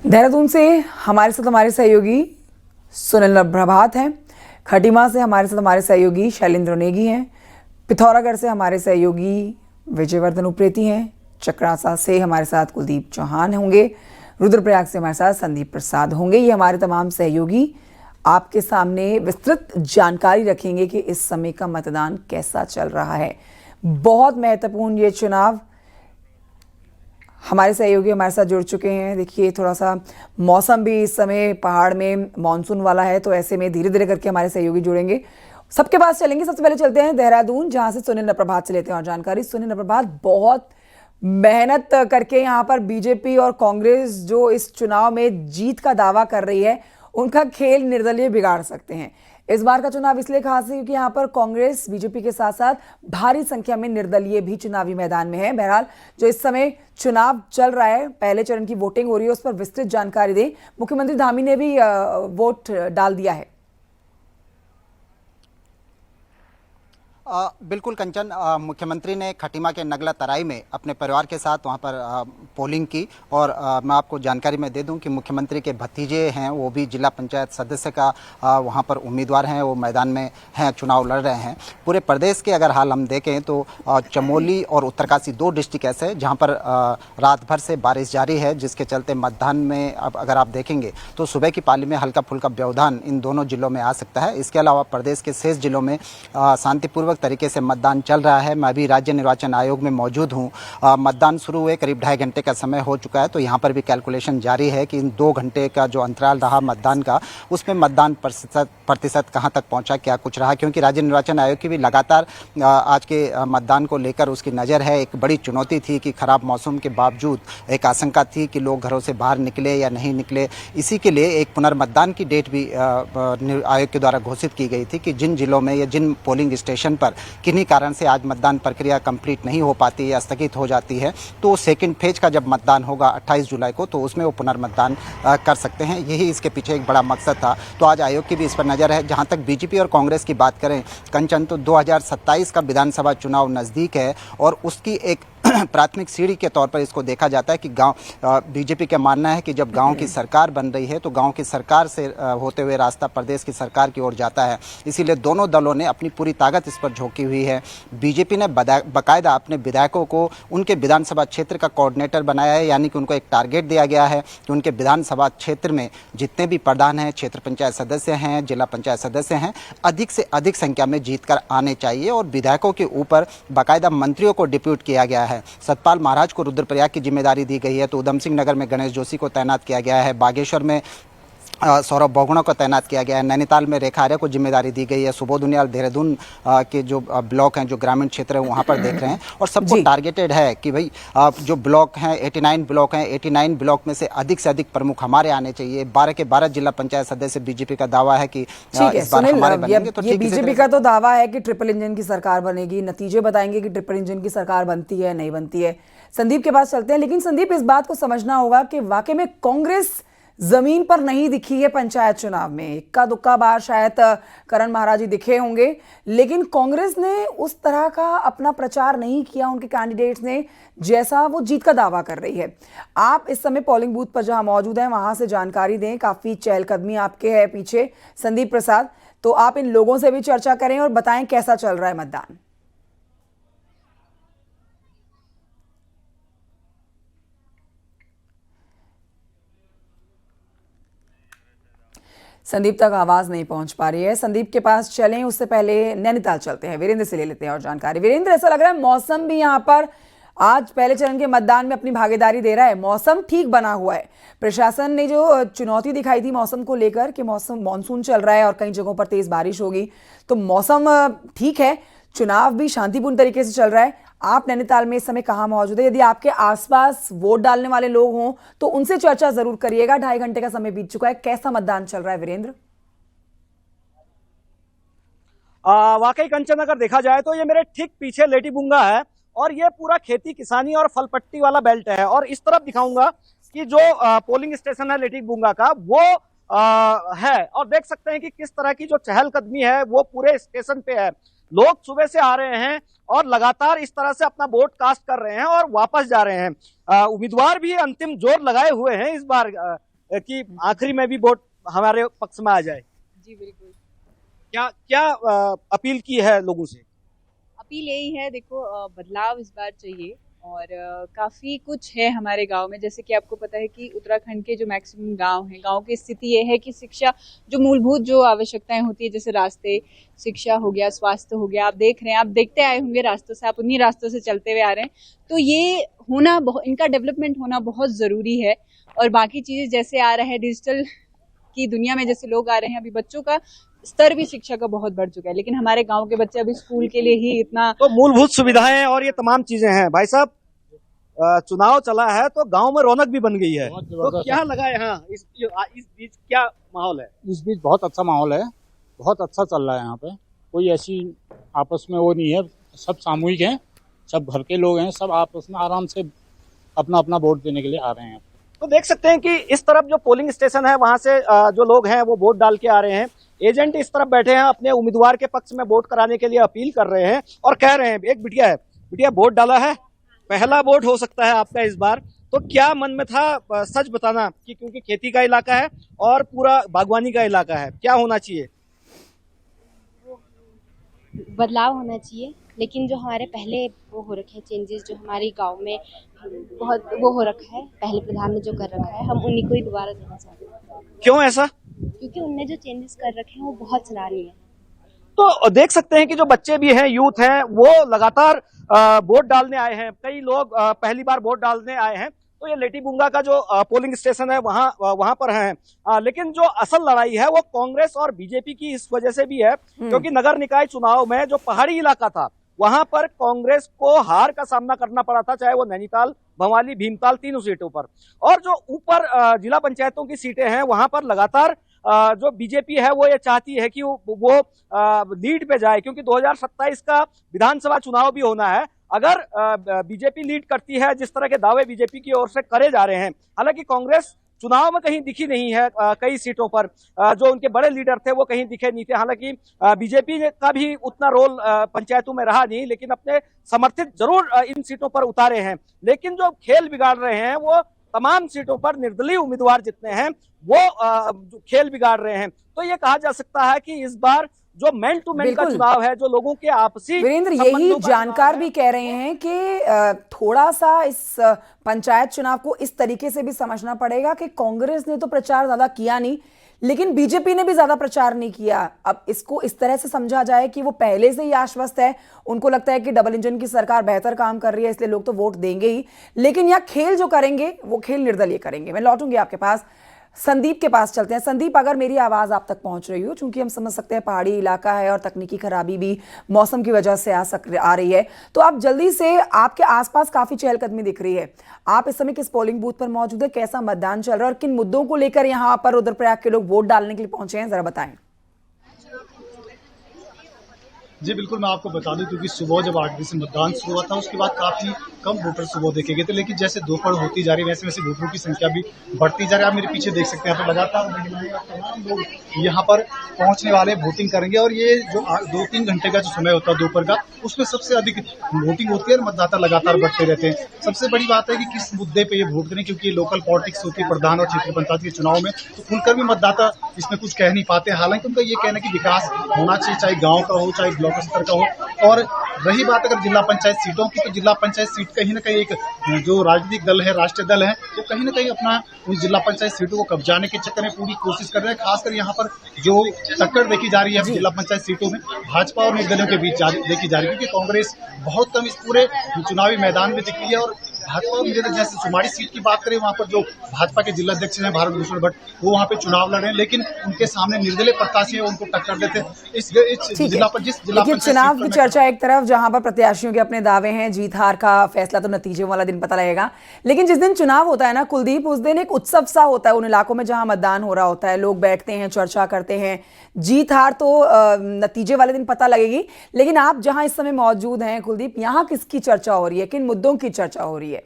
देहरादून से हमारे साथ हमारे सहयोगी सुनील प्रभात हैं, खटीमा से हमारे साथ हमारे सहयोगी शैलेंद्र नेगी हैं, पिथौरागढ़ से हमारे सहयोगी विजयवर्धन उप्रेती हैं, चक्रासा से हमारे साथ कुलदीप चौहान होंगे, रुद्रप्रयाग से हमारे साथ संदीप प्रसाद होंगे। ये हमारे तमाम सहयोगी आपके सामने विस्तृत जानकारी रखेंगे कि इस समय का मतदान कैसा चल रहा है। बहुत महत्वपूर्ण ये चुनाव। हमारे सहयोगी हमारे साथ जुड़ चुके हैं। देखिए, थोड़ा सा मौसम भी इस समय पहाड़ में मानसून वाला है, तो ऐसे में धीरे धीरे करके हमारे सहयोगी जुड़ेंगे। सबके पास चलेंगे। सबसे पहले चलते हैं देहरादून, जहां से सुनील प्रभात से लेते हैं और जानकारी। सुनील प्रभात, बहुत मेहनत करके यहाँ पर बीजेपी और कांग्रेस जो इस चुनाव में जीत का दावा कर रही है, उनका खेल निर्दलीय बिगाड़ सकते हैं। इस बार का चुनाव इसलिए खास है क्योंकि यहाँ पर कांग्रेस बीजेपी के साथ साथ भारी संख्या में निर्दलीय भी चुनावी मैदान में है। बहरहाल, जो इस समय चुनाव चल रहा है, पहले चरण की वोटिंग हो रही है, उस पर विस्तृत जानकारी दें। मुख्यमंत्री धामी ने भी वोट डाल दिया है। बिल्कुल कंचन, मुख्यमंत्री ने खटीमा के नगला तराई में अपने परिवार के साथ वहां पर पोलिंग की। और मैं आपको जानकारी में दे दूं कि मुख्यमंत्री के भतीजे हैं, वो भी जिला पंचायत सदस्य का वहां पर उम्मीदवार हैं, वो मैदान में हैं, चुनाव लड़ रहे हैं। पूरे प्रदेश के अगर हाल हम देखें तो चमोली और उत्तरकाशी दो डिस्ट्रिक्ट ऐसे हैं जहाँ पर रात भर से बारिश जारी है, जिसके चलते मतदान में अब अगर आप देखेंगे तो सुबह की पाली में हल्का फुल्का व्यवधान इन दोनों जिलों में आ सकता है। इसके अलावा प्रदेश के शेष जिलों में शांतिपूर्वक तरीके से मतदान चल रहा है। मैं अभी राज्य निर्वाचन आयोग में मौजूद हूं। मतदान शुरू हुए करीब 2.5 घंटे का समय हो चुका है, तो यहां पर भी कैलकुलेशन जारी है कि इन 2 घंटे का जो अंतराल रहा मतदान का, उसमें मतदान प्रतिशत कहां तक पहुंचा, क्या कुछ रहा। क्योंकि राज्य निर्वाचन आयोग की भी लगातार आज के मतदान को लेकर उसकी नज़र है। एक बड़ी चुनौती थी कि खराब मौसम के बावजूद एक आशंका थी कि लोग घरों से बाहर निकले या नहीं निकले। इसी के लिए एक पुनर्मतदान की डेट भी आयोग के द्वारा घोषित की गई थी कि जिन जिलों में या जिन पोलिंग स्टेशन पर किन्हीं कारण से आज मतदान प्रक्रिया कंप्लीट नहीं हो पाती या स्थगित हो जाती है, तो सेकंड फेज का जब मतदान होगा 28 जुलाई को, तो उसमें वो पुनर्मतदान कर सकते हैं। यही इसके पीछे एक बड़ा मकसद था। तो आज आयोग की भी इस पर नज़र है। जहां तक बीजेपी और कांग्रेस की बात करें कंचन, तो 2027 का विधानसभा चुनाव नज़दीक है और उसकी एक प्राथमिक सीढ़ी के तौर पर इसको देखा जाता है कि गांव, बीजेपी का मानना है कि जब गांव की सरकार बन रही है तो गांव की सरकार से होते हुए रास्ता प्रदेश की सरकार की ओर जाता है। इसीलिए दोनों दलों ने अपनी पूरी ताकत इस पर झोंकी हुई है। बीजेपी ने बाकायदा अपने विधायकों को उनके विधानसभा क्षेत्र का कोऑर्डिनेटर बनाया है, यानी कि उनको एक टारगेट दिया गया है कि उनके विधानसभा क्षेत्र में जितने भी प्रधान हैं, क्षेत्र पंचायत सदस्य हैं, जिला पंचायत सदस्य हैं, अधिक से अधिक संख्या में जीत कर आने चाहिए। और विधायकों के ऊपर बाकायदा मंत्रियों को डिप्यूट किया गया है। सतपाल महाराज को रुद्रप्रयाग की जिम्मेदारी दी गई है, तो उधम सिंह नगर में गणेश जोशी को तैनात किया गया है, बागेश्वर में सौरभ बहुगुणा को तैनात किया गया है, नैनीताल में रेखा आर्य को जिम्मेदारी दी गई है, सुबोध उनियाल देहरादून के जो ब्लॉक हैं, जो ग्रामीण क्षेत्र है, वहाँ पर देख रहे हैं। और सबको टारगेटेड है कि भाई जो ब्लॉक हैं 89 ब्लॉक हैं, 89 ब्लॉक में से अधिक प्रमुख हमारे आने चाहिए। 12 के 12 जिला पंचायत सदस्य बीजेपी का दावा है कि इस बार हमारे बनेंगे। तो बीजेपी का तो दावा है कि ट्रिपल इंजन की सरकार बनेगी। नतीजे बताएंगे कि ट्रिपल इंजन की सरकार बनती है नहीं बनती है। संदीप के पास चलते हैं। लेकिन संदीप, इस बात को समझना होगा कि वाकई में कांग्रेस जमीन पर नहीं दिखी है पंचायत चुनाव में। इक्का दुक्का बार शायद करण महाराज जी दिखे होंगे, लेकिन कांग्रेस ने उस तरह का अपना प्रचार नहीं किया उनके कैंडिडेट्स ने जैसा वो जीत का दावा कर रही है। आप इस समय पोलिंग बूथ पर जहां मौजूद हैं, वहां से जानकारी दें। काफी चहलकदमी आपके है पीछे, संदीप प्रसाद, तो आप इन लोगों से भी चर्चा करें और बताएं कैसा चल रहा है मतदान। संदीप तक आवाज नहीं पहुंच पा रही है। संदीप के पास चलें, उससे पहले नैनीताल चलते हैं, वीरेंद्र से ले लेते हैं और जानकारी। वीरेंद्र, ऐसा लग रहा है मौसम भी यहां पर आज पहले चरण के मतदान में अपनी भागीदारी दे रहा है। मौसम ठीक बना हुआ है। प्रशासन ने जो चुनौती दिखाई थी मौसम को लेकर कि मौसम मानसून चल रहा है और कई जगहों पर तेज बारिश होगी, तो मौसम ठीक है, चुनाव भी शांतिपूर्ण तरीके से चल रहा है। आप नैनीताल में इस समय कहां मौजूद है? यदि आपके आसपास वोट डालने वाले लोग हों तो उनसे चर्चा जरूर करिएगा। 2.5 घंटे का समय बीत चुका है, कैसा मतदान चल रहा है वीरेंद्र? वाकई कंचन, अगर देखा जाए तो ये मेरे ठीक पीछे लेटी बुंगा है और ये पूरा खेती किसानी और फल पट्टी वाला बेल्ट है। और इस तरफ दिखाऊंगा कि जो पोलिंग स्टेशन है लेटी बुंगा का, वो है। और देख सकते हैं कि किस तरह की जो चहलकदमी है वो पूरे स्टेशन पे है। लोग सुबह से आ रहे हैं और लगातार इस तरह से अपना वोट कास्ट कर रहे हैं और वापस जा रहे हैं। उम्मीदवार भी अंतिम जोर लगाए हुए हैं इस बार कि आखिरी में भी वोट हमारे पक्ष में आ जाए। जी बिल्कुल। क्या क्या अपील की है लोगों से? अपील यही है, देखो बदलाव इस बार चाहिए और काफ़ी कुछ है हमारे गांव में। जैसे कि आपको पता है कि उत्तराखंड के जो मैक्सिमम गांव हैं, गांव की स्थिति ये है कि शिक्षा, जो मूलभूत जो आवश्यकताएं होती है, जैसे रास्ते, शिक्षा हो गया, स्वास्थ्य हो गया, आप देख रहे हैं, आप देखते आए होंगे रास्तों से, आप उन्हीं रास्तों से चलते हुए आ रहे हैं। तो ये होना, इनका डेवलपमेंट होना बहुत ज़रूरी है। और बाकी चीज़ें जैसे आ रहा है, डिजिटल की दुनिया में जैसे लोग आ रहे हैं, अभी बच्चों का स्तर भी शिक्षा का बहुत बढ़ चुका है, लेकिन हमारे गांव के बच्चे अभी स्कूल के लिए ही इतना। तो मूलभूत सुविधाएं और ये तमाम चीजें हैं। भाई साहब, चुनाव चला है तो गांव में रौनक भी बन गई है, तो क्या लगा यहाँ इस बीच क्या माहौल है? इस बीच बहुत अच्छा माहौल है, बहुत अच्छा चल रहा है। यहाँ पे कोई ऐसी आपस में वो नहीं है, सब सामूहिक हैं, सब घर के लोग हैं, सब आपस में आराम से अपना अपना वोट देने के लिए आ रहे हैं। तो देख सकते हैं कि इस तरफ जो पोलिंग स्टेशन है वहां से जो लोग हैं वो वोट डाल के आ रहे हैं। एजेंट इस तरफ बैठे हैं, अपने उम्मीदवार के पक्ष में वोट कराने के लिए अपील कर रहे हैं और कह रहे हैं, एक बिटिया है, बिटिया वोट डाला है, पहला वोट हो सकता है आपका इस बार, तो क्या मन में था? सच बताना कि क्योंकि खेती का इलाका है और पूरा बागवानी का इलाका है, क्या होना चाहिए? बदलाव होना चाहिए, लेकिन जो हमारे पहले वो हो रखे हैं चेंजेस, जो हमारे गांव में बहुत वो हो रखा है, पहले प्रधान ने जो कर रखा है, हम उन्हीं को ही दोबारा देना चाहते हैं। क्यों ऐसा? क्योंकि उनने जो चेंजेस कर रखे हैं वो बहुत सराहनीय है। तो देख सकते हैं कि जो बच्चे भी हैं, यूथ हैं, वो लगातार वोट डालने आए हैं। कई लोग पहली बार वोट डालने आए हैं। तो ये लेटीबुंगा का जो पोलिंग स्टेशन है वहां पर है। लेकिन जो असल लड़ाई है वो कांग्रेस और बीजेपी की इस वजह से भी है, क्योंकि नगर निकाय चुनाव में जो पहाड़ी इलाका था वहां पर कांग्रेस को हार का सामना करना पड़ा था, चाहे वो नैनीताल, भवाली, भीमताल, तीनों सीटों पर। और जो ऊपर जिला पंचायतों की सीटें हैं वहां पर लगातार जो बीजेपी है वो ये चाहती है कि वो लीड पे जाए, क्योंकि 2027 का विधानसभा चुनाव भी होना है। अगर बीजेपी लीड करती है, जिस तरह के दावे बीजेपी की ओर से करे जा रहे हैं, हालांकि कांग्रेस चुनाव में कहीं दिखी नहीं है, कई सीटों पर जो उनके बड़े लीडर थे वो कहीं दिखे नहीं थे। हालांकि बीजेपी का भी उतना रोल पंचायतों में रहा नहीं, लेकिन अपने समर्थित जरूर इन सीटों पर उतारे हैं। लेकिन जो खेल बिगाड़ रहे हैं वो तमाम सीटों पर निर्दलीय उम्मीदवार जितने हैं वो खेल बिगाड़ रहे हैं। तो ये कहा जा सकता है कि इस बार जो मैन टू मैन का चुनाव है, जो लोगों के आपसी वीरेंद्र, यही जानकार भी कह रहे हैं कि थोड़ा सा इस पंचायत चुनाव को इस तरीके से भी समझना पड़ेगा कि कांग्रेस ने तो प्रचार ज्यादा किया नहीं, लेकिन बीजेपी ने भी ज्यादा प्रचार नहीं किया। अब इसको इस तरह से समझा जाए कि वो पहले से ही आश्वस्त है, उनको लगता है कि डबल इंजन की सरकार बेहतर काम कर रही है, इसलिए लोग तो वोट देंगे ही। लेकिन यह खेल जो करेंगे वो खेल निर्दलीय करेंगे। मैं लौटूंगी आपके पास, संदीप के पास चलते हैं। संदीप, अगर मेरी आवाज आप तक पहुंच रही हो, चूंकि हम समझ सकते हैं पहाड़ी इलाका है और तकनीकी खराबी भी मौसम की वजह से आ रही है, तो आप जल्दी से, आपके आसपास काफी चहलकदमी दिख रही है, आप इस समय किस पोलिंग बूथ पर मौजूद है, कैसा मतदान चल रहा है और किन मुद्दों को लेकर यहाँ पर रुद्रप्रयाग के लोग वोट डालने के लिए पहुंचे हैं, जरा बताएं। जी बिल्कुल, मैं आपको बता दूं, क्योंकि सुबह जब 8 बजे से मतदान शुरू हुआ था उसके बाद काफी कम वोटर सुबह देखे गए थे, लेकिन जैसे दोपहर होती जा रही है वैसे वैसे वोटरों की संख्या भी बढ़ती जा रही है। आप मेरे पीछे देख सकते हैं, यहाँ पे लगातार महिलाएं और तमाम लोग यहाँ पर पहुंचने वाले वोटिंग करेंगे। और ये जो 2-3 घंटे का जो समय होता है दोपहर का, उसमें सबसे अधिक वोटिंग होती है और मतदाता लगातार बढ़ते रहते हैं। सबसे बड़ी बात है कि किस मुद्दे पे ये वोट करें, क्योंकि लोकल पॉलिटिक्स होती है प्रधान और क्षेत्रीय पंचायत के चुनाव में, तो खुलकर भी मतदाता इसमें कुछ कह नहीं पाते। हालांकि उनका ये कहना है कि विकास होना चाहिए, चाहे गाँव का हो चाहे ब्लॉक स्तर का हो। और रही बात अगर जिला पंचायत सीटों की, तो जिला पंचायत सीट कहीं ना कहीं एक जो राजनीतिक दल है, राष्ट्रीय दल है, वो कहीं ना कहीं अपना उन जिला पंचायत सीटों को कब्जाने के चक्कर में पूरी कोशिश कर रहे हैं। खासकर यहाँ पर जो टक्कर देखी जा रही है जिला पंचायत सीटों में भाजपा और निर्दलियों के बीच देखी जा रही है, क्योंकि कांग्रेस बहुत कम इस पूरे चुनावी मैदान में दिख रही है। और भाजपा और निर्दल, जैसे सुमाड़ी सीट की बात करें, वहाँ पर जो भाजपा के जिलाध्यक्ष हैं भारत भूषण भट्ट, वो वहाँ पे चुनाव लड़ रहे हैं, लेकिन उनके सामने निर्दलीय प्रत्याशी है, उनको टक्कर देते इस जिला पर। जिस जिला पंचायत चुनाव की चर्चा एक तरफ, जहां पर प्रत्याशियों के अपने दावे हैं, जीत हार का फैसला तो नतीजे वाला दिन पता लगेगा, लेकिन जिस दिन चुनाव होता है ना कुलदीप, उस दिन एक उत्सव सा होता है उन इलाकों में जहां मतदान हो रहा होता है। लोग बैठते हैं, चर्चा करते हैं, जीत हार तो नतीजे वाले दिन पता लगेगी। लेकिन आप जहां इस समय मौजूद हैं कुलदीप, यहां किसकी चर्चा हो रही है, किन मुद्दों की चर्चा हो रही है?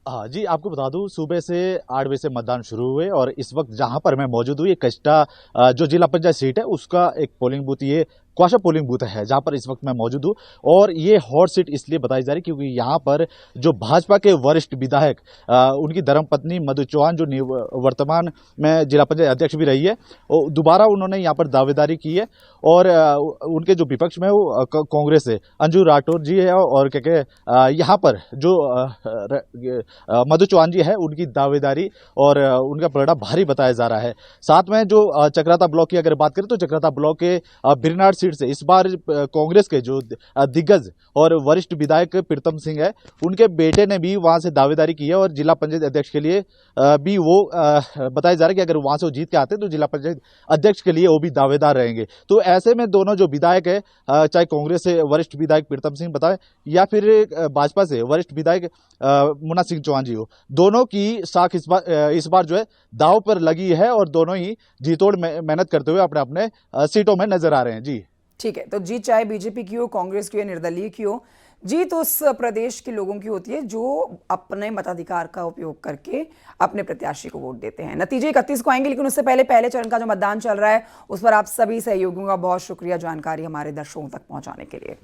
हाँ जी, आपको बता दूं, सुबह से 8 बजे से मतदान शुरू हुए और इस वक्त जहां पर मैं मौजूद हूँ, ये कस्टा जो जिला पंचायत सीट है उसका एक पोलिंग बूथ ये क्वाशा पोलिंग बूथ है जहां पर इस वक्त मैं मौजूद हूं। और ये हॉट सीट इसलिए बताई जा रही क्योंकि यहां पर जो भाजपा के वरिष्ठ विधायक उनकी धर्मपत्नी मधु चौहान जो वर्तमान में जिला पंचायत अध्यक्ष भी रही है, और दोबारा उन्होंने यहाँ पर दावेदारी की है। और उनके जो विपक्ष में वो कांग्रेस है, अंजू राठौर जी है, और क्या यहाँ पर जो मधु चौहान जी है उनकी दावेदारी और उनका पलड़ा भारी बताया जा रहा है। साथ में जो चक्राता ब्लॉक की अगर बात करें तो चक्राता ब्लॉक के बिरनाड़ सीट से इस बार कांग्रेस के जो दिग्गज और वरिष्ठ विधायक प्रीतम सिंह है, उनके बेटे ने भी वहां से दावेदारी की है और जिला पंचायत अध्यक्ष के लिए भी वो बताया जा रहा है कि अगर वहां से वो जीत के आते हैं तो जिला पंचायत अध्यक्ष के लिए वो भी दावेदार रहेंगे। तो ऐसे में दोनों जो विधायक है, चाहे कांग्रेस से वरिष्ठ विधायक प्रीतम सिंह बताए या फिर भाजपा से वरिष्ठ विधायक मुन्ना सिंह चौहान जी हो, दोनों की साख इस बार जो है दांव पर लगी है और दोनों ही जीतोड़ मेहनत करते हुए अपने अपने सीटों में नजर आ रहे हैं। जी ठीक है, तो जीत चाहे बीजेपी की हो, कांग्रेस की हो, निर्दलीय की हो, जीत उस प्रदेश के लोगों की होती है जो अपने मताधिकार का उपयोग करके अपने प्रत्याशी को वोट देते हैं। नतीजे 31 को आएंगे, लेकिन उससे पहले चरण का जो मतदान चल रहा है उस पर आप सभी सहयोगियों का बहुत शुक्रिया जानकारी हमारे दर्शकों तक पहुंचाने के लिए।